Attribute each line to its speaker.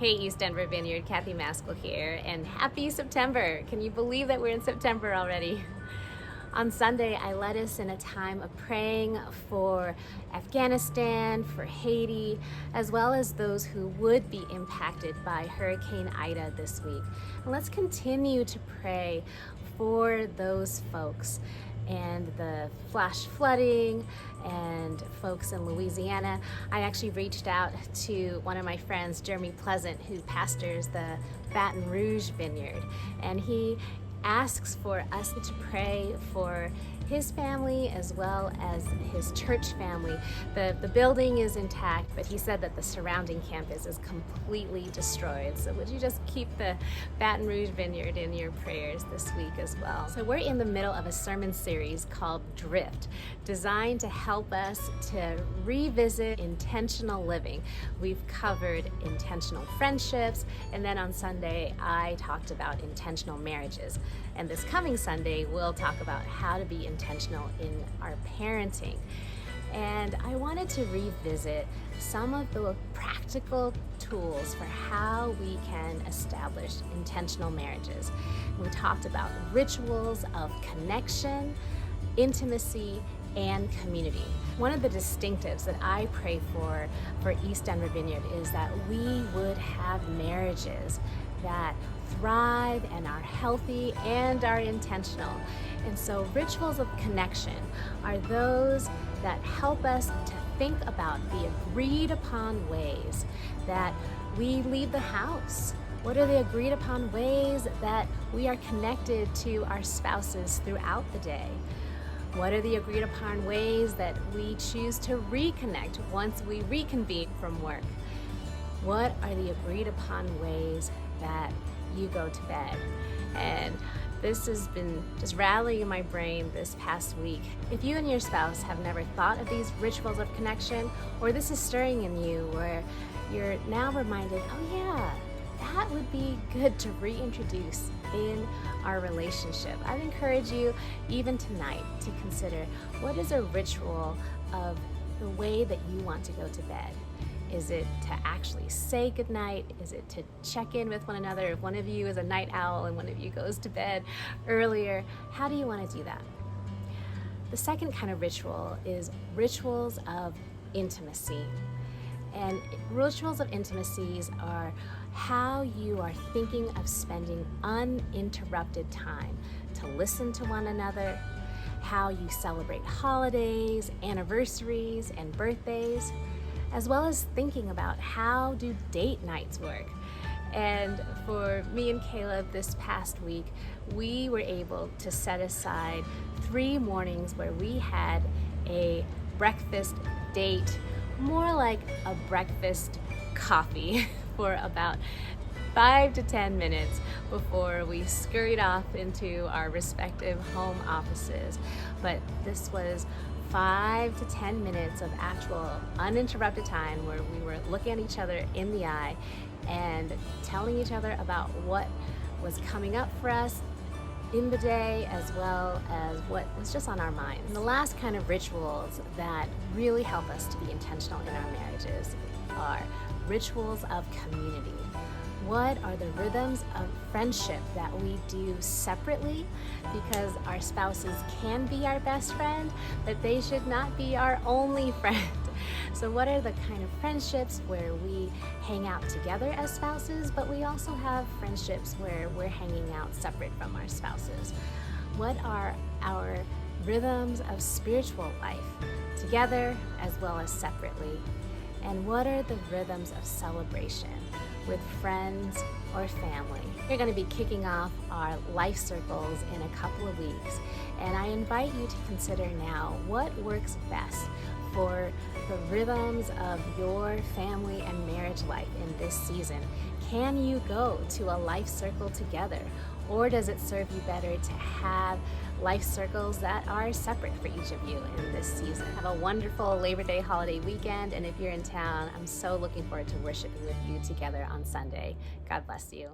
Speaker 1: Hey East Denver Vineyard, Kathy Maskell here, and happy September! Can you believe that we're in September already? On Sunday, I led us in a time of praying for Afghanistan, for Haiti, as well as those who would be impacted by Hurricane Ida this week. And let's continue to pray for those folks and the flash flooding and folks in Louisiana. I actually reached out to one of my friends, Jeremy Pleasant, who pastors the Baton Rouge Vineyard, and he asks for us to pray for his family as well as his church family. The building is intact, but he said that the surrounding campus is completely destroyed. So would you just keep the Baton Rouge Vineyard in your prayers this week as well? So we're in the middle of a sermon series called Drift, designed to help us to revisit intentional living. We've covered intentional friendships, and then on Sunday I talked about intentional marriages. And this coming Sunday, we'll talk about how to be intentional in our parenting. And I wanted to revisit some of the practical tools for how we can establish intentional marriages. We talked about rituals of connection, intimacy, and community. One of the distinctives that I pray for East Denver Vineyard is that we would have marriages that thrive and are healthy and are intentional. And so rituals of connection are those that help us to think about the agreed upon ways that we leave the house. What are the agreed upon ways that we are connected to our spouses throughout the day? What are the agreed upon ways that we choose to reconnect once we reconvene from work? What are the agreed upon ways that you go to bed? And this has been just rattling in my brain this past week. If you and your spouse have never thought of these rituals of connection, or this is stirring in you where you're now reminded, oh yeah, that would be good to reintroduce in our relationship, I'd encourage you even tonight to consider, what is a ritual of the way that you want to go to bed? Is it to actually say goodnight? Is it to check in with one another? If one of you is a night owl and one of you goes to bed earlier, how do you want to do that? The second kind of ritual is rituals of intimacy. And rituals of intimacies are how you are thinking of spending uninterrupted time to listen to one another, how you celebrate holidays, anniversaries, and birthdays, as well as thinking about how do date nights work. And for me and Caleb this past week, we were able to set aside 3 mornings where we had a breakfast date, more like a breakfast coffee for about 5 to 10 minutes before we scurried off into our respective home offices. But this was 5 to 10 minutes of actual uninterrupted time where we were looking at each other in the eye and telling each other about what was coming up for us in the day, as well as what was just on our minds. And the last kind of rituals that really help us to be intentional in our marriages are rituals of community. What are the rhythms of friendship that we do separately? Because our spouses can be our best friend, but they should not be our only friend. So what are the kind of friendships where we hang out together as spouses, but we also have friendships where we're hanging out separate from our spouses? What are our rhythms of spiritual life, together as well as separately? And what are the rhythms of celebration with friends or family? We're going to be kicking off our life circles in a couple of weeks, and I invite you to consider now what works best for the rhythms of your family and marriage life in this season. Can you go to a life circle together, or does it serve you better to have life circles that are separate for each of you in this season? Have a wonderful Labor Day holiday weekend, and if you're in town, I'm so looking forward to worshiping with you together on Sunday. God bless you.